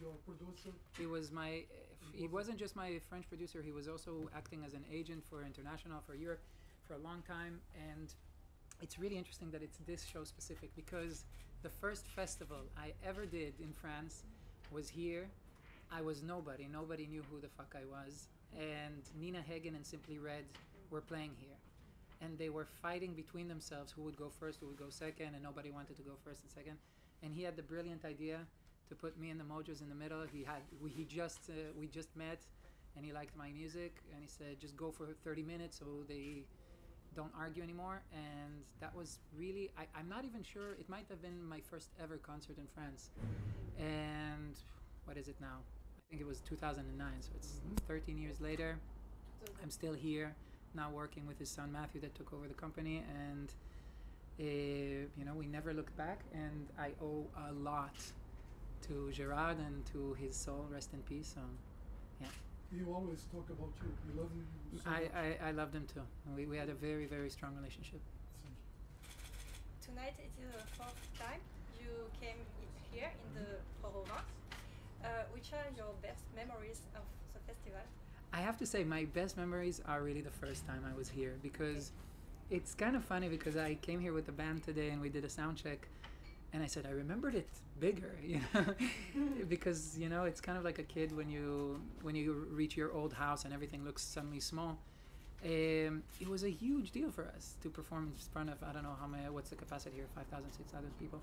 your producer? He was my. He wasn't just my French producer. He was also acting as an agent for international, for Europe, for a long time. And it's really interesting that it's this show specific, because the first festival I ever did in France was here. I was nobody. Nobody knew who the fuck I was. And Nina Hagen and Simply Red were playing here. And they were fighting between themselves who would go first, who would go second, and nobody wanted to go first and second. And he had the brilliant idea to put me and the Mojos in the middle. We just met, and he liked my music, and he said, just go for 30 minutes so they don't argue anymore. And that was really, I'm not even sure, it might have been my first ever concert in France. And what is it now? I think it was 2009, so it's 13 years later. I'm still here, now working with his son Matthew that took over the company, and we never looked back, and I owe a lot to Gerard and to his soul, rest in peace. So, yeah. You always talk about you. You love him so much. I loved him too. We had a very, very strong relationship. Thank you. Tonight it is the fourth time you came here in the Conférence. Which are your best memories of the festival? I have to say my best memories are really the first time I was here, because it's kind of funny, because I came here with the band today and we did a sound check, and I said I remembered it bigger, because it's kind of like a kid when you reach your old house and everything looks suddenly small. It was a huge deal for us to perform in front of, I don't know what's the capacity here, 5,000, 6,000 people.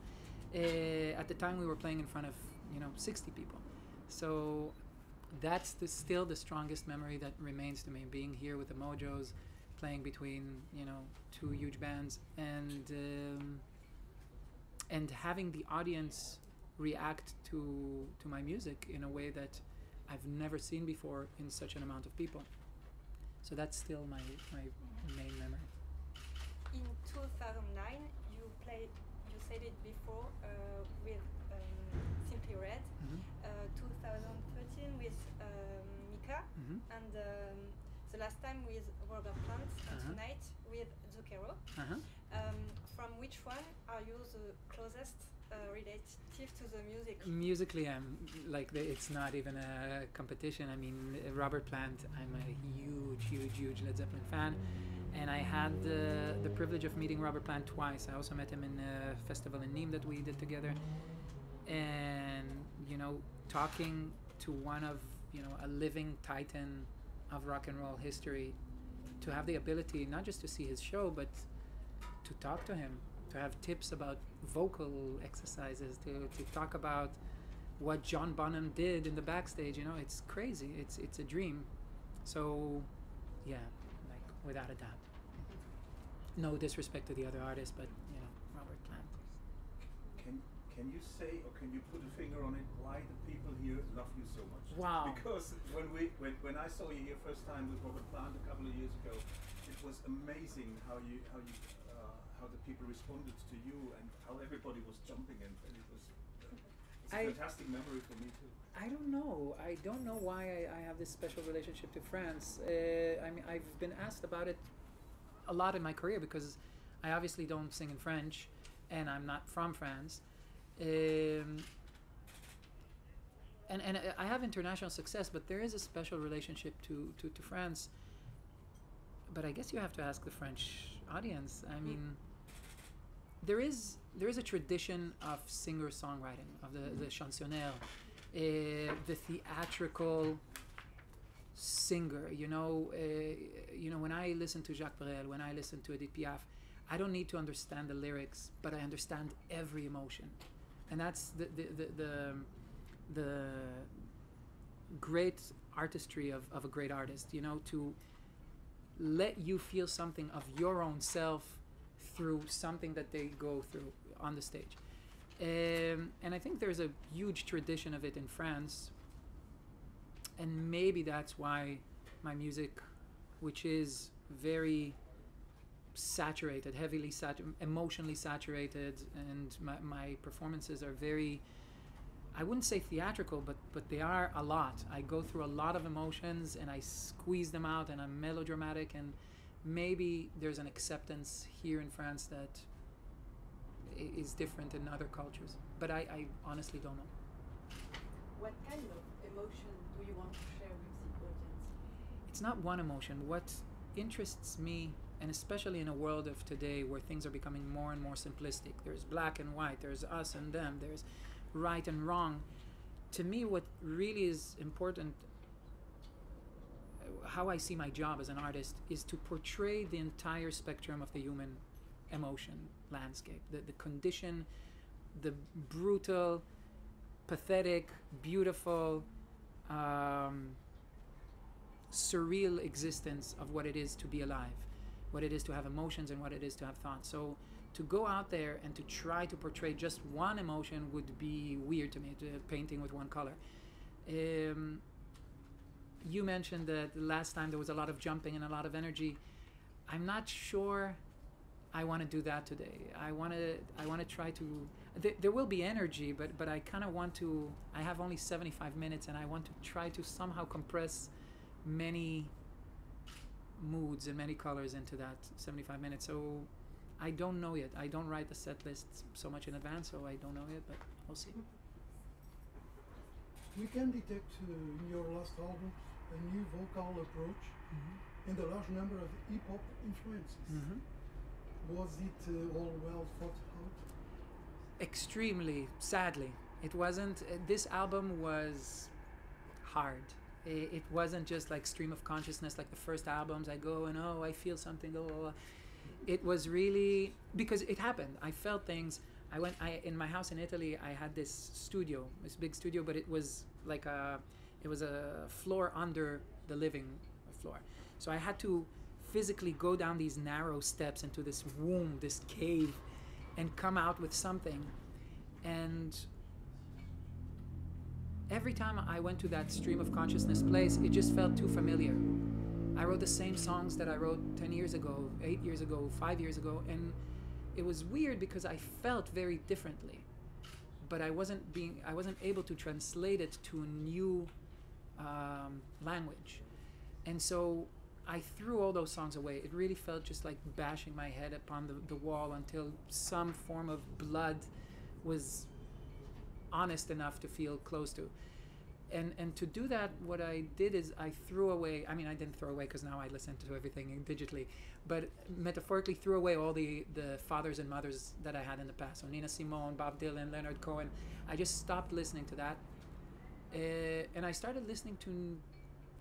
At the time we were playing in front of 60 people. So that's still the strongest memory that remains to me, being here with the Mojos, playing between two huge bands, and having the audience react to my music in a way that I've never seen before in such an amount of people. So that's still my main memory. In 2009, you said it before, with Simply Red, 2013 with Mika, and the last time with Robert Plant, and tonight with Zucchero. From which one are you the closest relative to the music? Musically, it's not even a competition. I mean, Robert Plant, I'm a huge Led Zeppelin fan, and I had the privilege of meeting Robert Plant twice. I also met him in a festival in Nîmes that we did together, and talking to one of a living titan of rock and roll history, to have the ability not just to see his show, but to talk to him, to have tips about vocal exercises, to talk about what John Bonham did in the backstage. It's crazy. It's a dream. So, yeah, without a doubt. No disrespect to the other artists, but Robert Plant. Can you say, or can you put a finger on it, why the people here love you so much? Wow. Because when I saw you here first time with Robert Plant a couple of years ago, it was amazing how the people responded to you, and how everybody was jumping, and it was it's a fantastic memory for me too. I don't know why I have this special relationship to France. I've been asked about it a lot in my career, because I obviously don't sing in French, and I'm not from France. And I have international success, but there is a special relationship to France. But I guess you have to ask the French audience. I mean, there is a tradition of singer-songwriting, of the chansonnière, the theatrical singer. When I listen to Jacques Brel, when I listen to Edith Piaf, I don't need to understand the lyrics, but I understand every emotion. And that's the great artistry of a great artist, to let you feel something of your own self through something that they go through on the stage. And I think there's a huge tradition of it in France. And maybe that's why my music, which is very saturated, heavily emotionally saturated, and my performances are very, I wouldn't say theatrical, but they are a lot. I go through a lot of emotions and I squeeze them out, and I'm melodramatic, and maybe there's an acceptance here in France that is different in other cultures. But I honestly don't know. what kind of emotion do you want to share with the audience? It's not one emotion. What interests me, and especially in a world of today where things are becoming more and more simplistic, there's black and white, there's us and them, there's right and wrong. To me, what really is important, how I see my job as an artist, is to portray the entire spectrum of the human emotion landscape, the condition, the brutal, pathetic, beautiful, surreal existence of what it is to be alive, what it is to have emotions and what it is to have thoughts. So to go out there and to try to portray just one emotion would be weird to me, painting with one color. You mentioned that last time there was a lot of jumping and a lot of energy. I'm not sure I want to do that today. I want to try to. There will be energy, but I kind of want to. I have only 75 minutes, and I want to try to somehow compress many moods and many colors into that 75 minutes. So I don't know yet. I don't write the set list so much in advance, so I don't know yet. But we'll see. We can detect in your last album a new vocal approach and a large number of hip-hop influences. Was it all well thought out? Extremely, sadly. It wasn't. This album was hard. It wasn't just like stream of consciousness like the first albums. I go and oh, I feel something. Oh, it was really, because it happened. I felt things. In my house in Italy, I had this studio, this big studio, but it was like it was a floor under the living floor. So I had to physically go down these narrow steps into this womb, this cave, and come out with something. And every time I went to that stream of consciousness place, it just felt too familiar. I wrote the same songs that I wrote 10 years ago, 8 years ago, 5 years ago, and it was weird because I felt very differently, but I wasn't able to translate it to a new language. And so I threw all those songs away. It really felt just like bashing my head upon the wall until some form of blood was honest enough to feel close to. And to do that, what I did is I threw away, I mean, I didn't throw away because now I listen to everything digitally, but metaphorically threw away all the fathers and mothers that I had in the past. So Nina Simone, Bob Dylan, Leonard Cohen. I just stopped listening to that. And I started listening to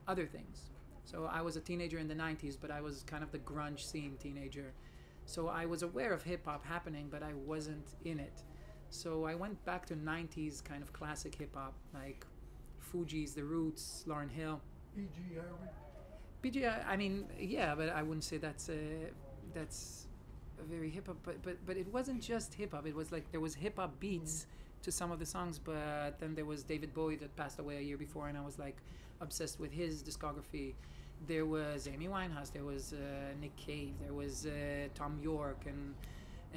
other things. So I was a teenager in the 90s, but I was kind of the grunge scene teenager. So I was aware of hip hop happening, but I wasn't in it. So I went back to 90s kind of classic hip hop, like Fugees, The Roots, Lauryn Hill. PG Harvey? PG, I mean, yeah, but I wouldn't say that's a very hip hop. But it wasn't just hip hop. It was like there was hip hop beats to some of the songs, but then there was David Bowie that passed away a year before, and I was like obsessed with his discography. There was Amy Winehouse, there was Nick Cave, there was Tom York and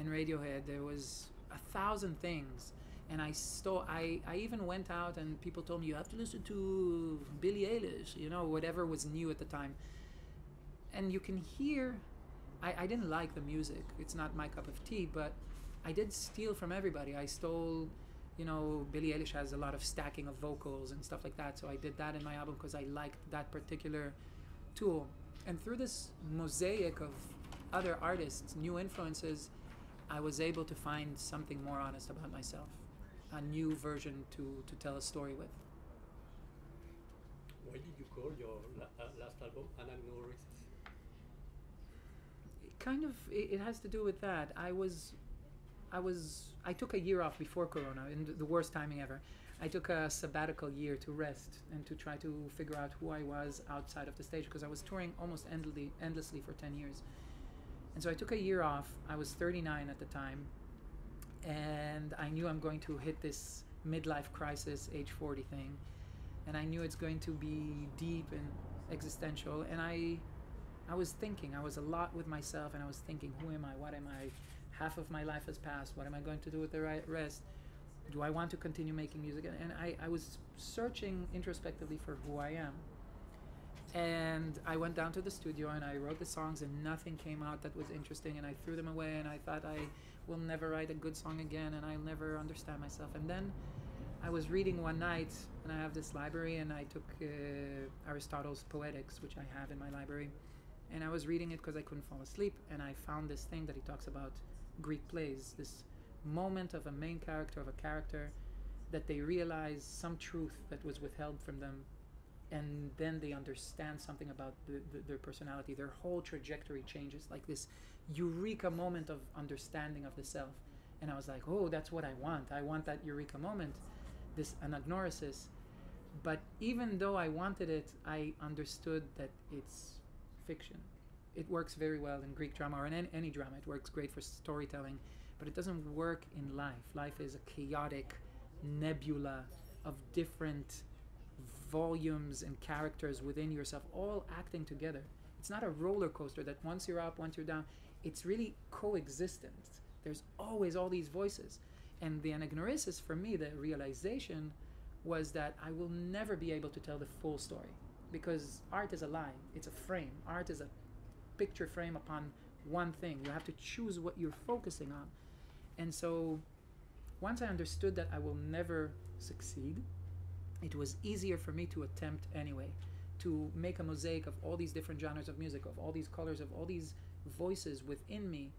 Radiohead. There was 1,000 things. And I even went out and people told me, you have to listen to Billie Eilish, you know, whatever was new at the time. And you can hear, I didn't like the music. It's not my cup of tea, but I did steal from everybody. I stole, you know, Billie Eilish has a lot of stacking of vocals and stuff like that. So I did that in my album because I liked that particular tool. And through this mosaic of other artists, new influences, I was able to find something more honest about myself. A new version to tell a story with. Why did you call your last album Anagnosis? It has to do with that. I took a year off before Corona, in the worst timing ever. I took a sabbatical year to rest and to try to figure out who I was outside of the stage, because I was touring almost endlessly for 10 years. And so I took a year off. I was 39 at the time. And I knew I'm going to hit this midlife crisis, age 40 thing. And I knew it's going to be deep and existential. And I was thinking, I was a lot with myself, and I was thinking, who am I? What am I? Half of my life has passed. What am I going to do with the rest? Do I want to continue making music? And I was searching introspectively for who I am. And I went down to the studio and I wrote the songs, and nothing came out that was interesting, and I threw them away, and I thought I will never write a good song again, and I'll never understand myself. And then I was reading one night, and I have this library, and I took Aristotle's Poetics, which I have in my library, and I was reading it because I couldn't fall asleep, and I found this thing that he talks about Greek plays, this moment of a main character, of a character, that they realize some truth that was withheld from them, and then they understand something about their personality. Their whole trajectory changes, like this eureka moment of understanding of the self. And I was like, oh, that's what I want. I want that eureka moment, this anagnorisis. But even though I wanted it, I understood that it's fiction. It works very well in Greek drama or in any drama. It works great for storytelling, but it doesn't work in life. Life is a chaotic nebula of different volumes and characters within yourself, all acting together. It's not a roller coaster that once you're up, once you're down. It's really coexistent. There's always all these voices. And the anagnorisis, for me, the realization was that I will never be able to tell the full story, because art is a lie. It's a frame. Art is a picture frame upon one thing. You have to choose what you're focusing on. And so once I understood that I will never succeed, it was easier for me to attempt anyway, to make a mosaic of all these different genres of music, of all these colors, of all these voices within me,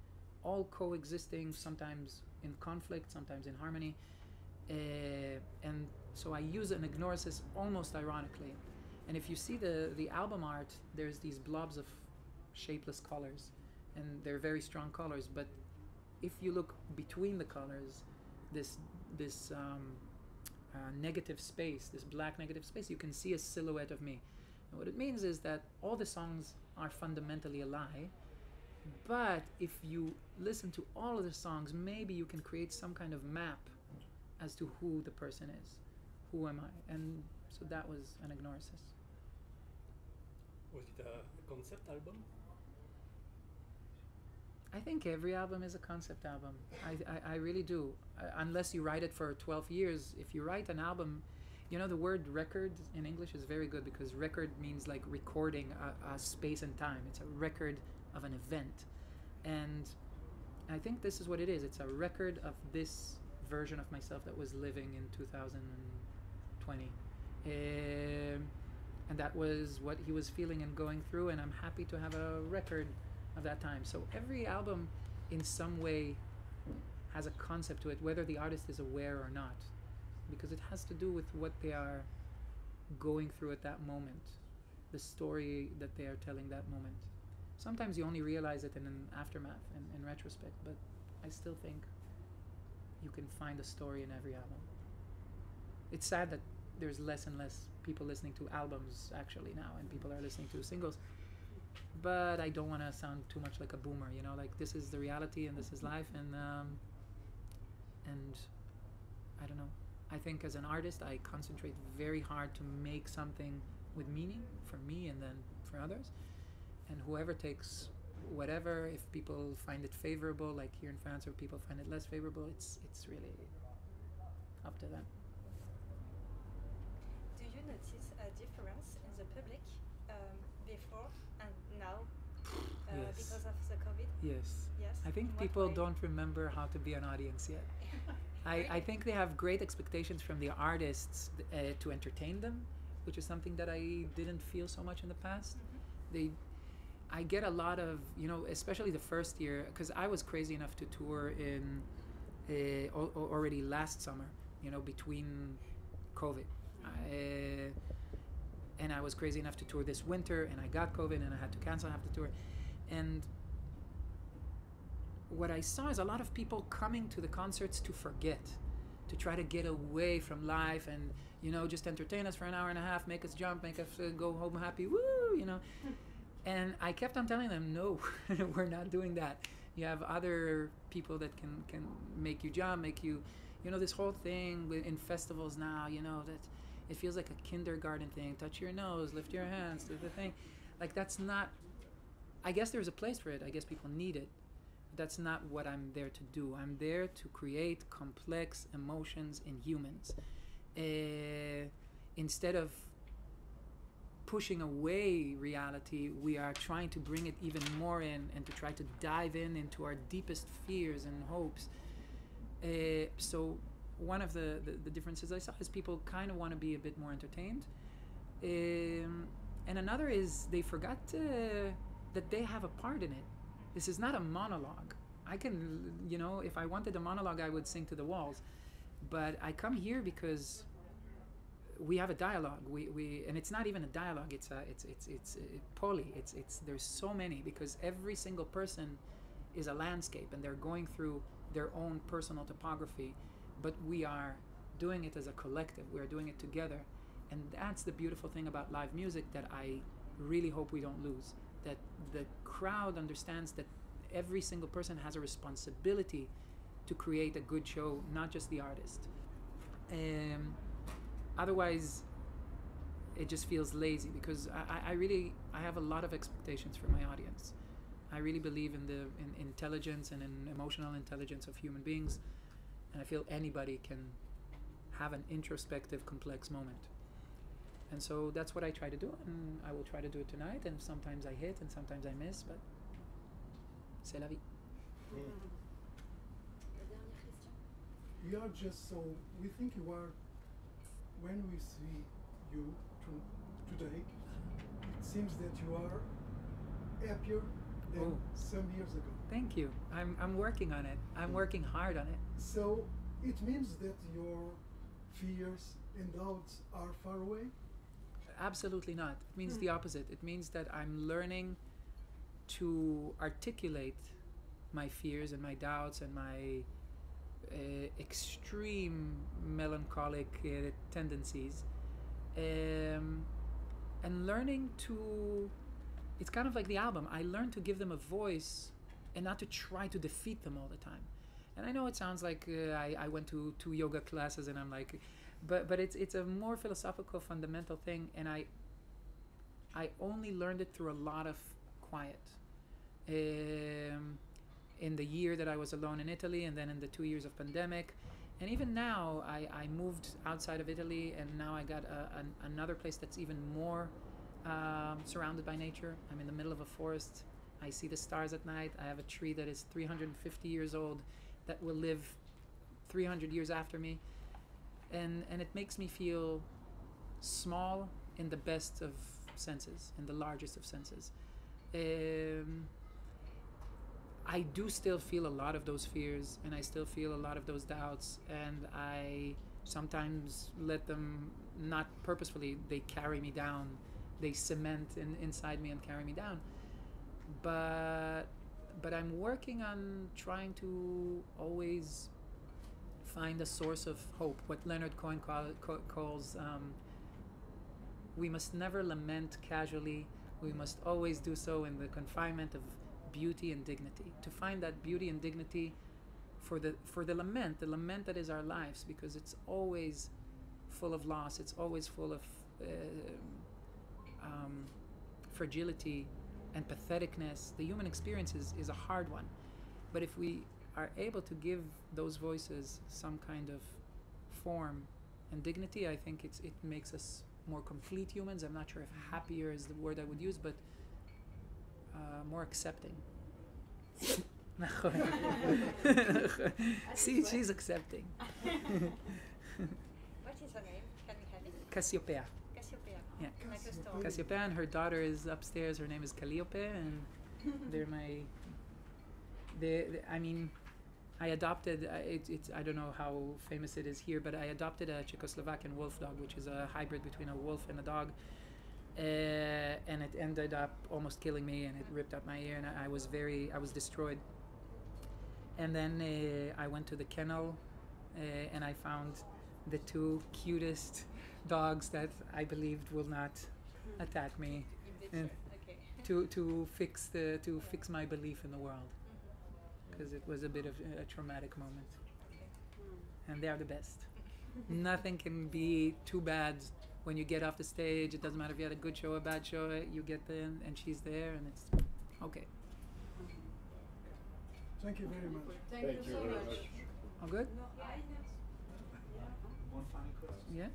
all coexisting, sometimes in conflict, sometimes in harmony. And so I use an anagnorisis almost ironically. And if you see the album art, there's these blobs of shapeless colors, and they're very strong colors. But if you look between the colors, this negative space, this black negative space, you can see a silhouette of me. And what it means is that all the songs are fundamentally a lie, but if you listen to all of the songs, maybe you can create some kind of map as to who the person is. Who am I? And so that was an anagnorisis. Was it a concept album? I think every album is a concept album. I really do. Unless you write it for 12 years. If you write an album, you know, the word record in English is very good, because record means like recording a space and time. It's a record of an event. And I think this is what it is. It's a record of this version of myself that was living in 2020. And that was what he was feeling and going through, and I'm happy to have a record of that time. So every album in some way has a concept to it, whether the artist is aware or not, because it has to do with what they are going through at that moment, the story that they are telling that moment. Sometimes you only realize it in an aftermath and in retrospect, but I still think you can find a story in every album. It's sad that there's less and less people listening to albums actually now, and people are listening to singles. But I don't want to sound too much like a boomer, you know, like this is the reality and this is life, and I don't know. I think as an artist, I concentrate very hard to make something with meaning for me and then for others. And whoever takes whatever, if people find it favorable, like here in France, or people find it less favorable, it's really up to them. Do you notice a difference in the public before and now Yes. because of the COVID? Yes. Yes. I think In what people way? don't remember how to be an audience yet. I think they have great expectations from the artists to entertain them, which is something that I didn't feel so much in the past. I get a lot of, you know, especially the first year, because I was crazy enough to tour in already last summer, you know, between COVID. And I was crazy enough to tour this winter, and I got COVID, and I had to cancel half the tour. And what I saw is a lot of people coming to the concerts to forget, to try to get away from life and, you know, just entertain us for an hour and a half, make us jump, make us go home happy, woo, you know. And I kept on telling them, no, we're not doing that. You have other people that can make you jump, make you, you know, this whole thing in festivals now, you know, that it feels like a kindergarten thing. Touch your nose, lift your hands, do the thing. Like, that's not, I guess there's a place for it. I guess people need it. That's not what I'm there to do. I'm there to create complex emotions in humans. Instead of pushing away reality, we are trying to bring it even more in, and to try to dive into our deepest fears and hopes. So one of the differences I saw is people kind of want to be a bit more entertained. And another is they forgot that they have a part in it. This is not a monologue. I can, you know, if I wanted a monologue, I would sing to the walls. But I come here because we have a dialogue. And it's not even a dialogue. It's poly. There's so many, because every single person is a landscape, and they're going through their own personal topography. But we are doing it as a collective. We are doing it together. And that's the beautiful thing about live music that I really hope we don't lose. That the crowd understands that every single person has a responsibility to create a good show, not just the artist. Otherwise, it just feels lazy, because I have a lot of expectations for my audience. I really believe in the intelligence and in emotional intelligence of human beings, and I feel anybody can have an introspective, complex moment. And so that's what I try to do, and I will try to do it tonight, and sometimes I hit and sometimes I miss, but c'est la vie. You are just so, we think you are, when we see you today, it seems that you are happier than some years ago. Thank you. I'm working on it. I'm working hard on it. So it means that your fears and doubts are far away? Absolutely not. It means the opposite. It means that I'm learning to articulate my fears and my doubts and my extreme melancholic tendencies, and learning to, it's kind of like the album, I learned to give them a voice and not to try to defeat them all the time. And I know it sounds like I went to 2 yoga classes and I'm like, but it's a more philosophical, fundamental thing, and I only learned it through a lot of quiet. In the year that I was alone in Italy, and then in the 2 years of pandemic, and even now I moved outside of Italy, and now I got another place that's even more surrounded by nature. I'm in the middle of a forest. I see the stars at night. I have a tree that is 350 years old that will live 300 years after me, and it makes me feel small in the best of senses, in the largest of senses. I do still feel a lot of those fears, and I still feel a lot of those doubts, and I sometimes let them, not purposefully, they carry me down, they cement inside me and carry me down. But I'm working on trying to always find a source of hope, what Leonard Cohen calls, we must never lament casually, we must always do so in the confinement of beauty and dignity. To find that beauty and dignity for the lament that is our lives, because it's always full of loss, it's always full of fragility and patheticness. The human experience is a hard one, but if we are able to give those voices some kind of form and dignity, I think it makes us more complete humans. I'm not sure if happier is the word I would use, but more accepting. See, she's accepting. What is her name? Can we have it? Cassiopeia. Cassiopeia. Yeah. Like a story. Cassiopeia, and her daughter is upstairs. Her name is Calliope, and they're my. I mean, I adopted. I don't know how famous it is here, but I adopted a Czechoslovakian wolf dog, which is a hybrid between a wolf and a dog. And it ended up almost killing me, and it ripped up my ear, and I was destroyed. And then I went to the kennel, and I found the 2 cutest dogs that I believed will not attack me, and to fix my belief in the world, because it was a bit of a traumatic moment. And they are the best. Nothing can be too bad. When you get off the stage, it doesn't matter if you had a good show or a bad show, you get there and she's there, and it's okay. Thank you very much. Thank you so much. All good? One final question. Yeah?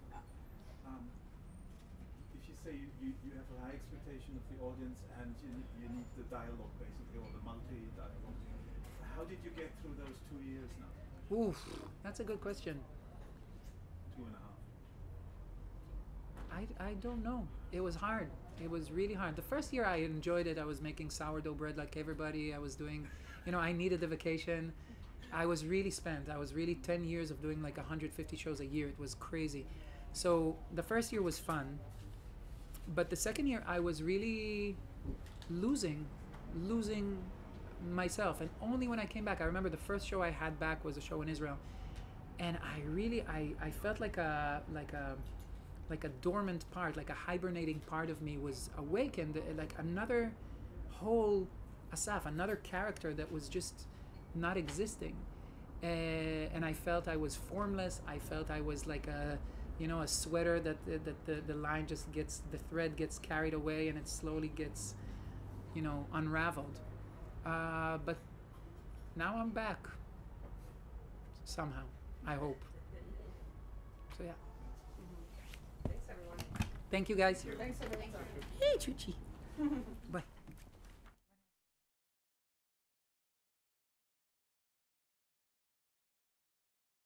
If you say you have a high expectation of the audience and you need the dialogue, basically, or the multi-dialogue, how did you get through those 2 years now? Oof, that's a good question. 2.5? I don't know. It was hard. It was really hard. The first year I enjoyed it. I was making sourdough bread like everybody. I was doing, I needed a vacation. I was really spent. I was really 10 years of doing like 150 shows a year. It was crazy. So the first year was fun. But the second year I was really losing myself. And only when I came back, I remember the first show I had back was a show in Israel. And I felt like a dormant part, like a hibernating part of me was awakened, like another whole ASAF, another character that was just not existing. And I felt I was formless. I felt I was like a sweater that the line just gets, the thread gets carried away and it slowly gets, unraveled. But now I'm back. Somehow, I hope. So yeah. Thanks, everyone. Thank you guys. Thanks, everyone. Hey, Chuchi. Bye.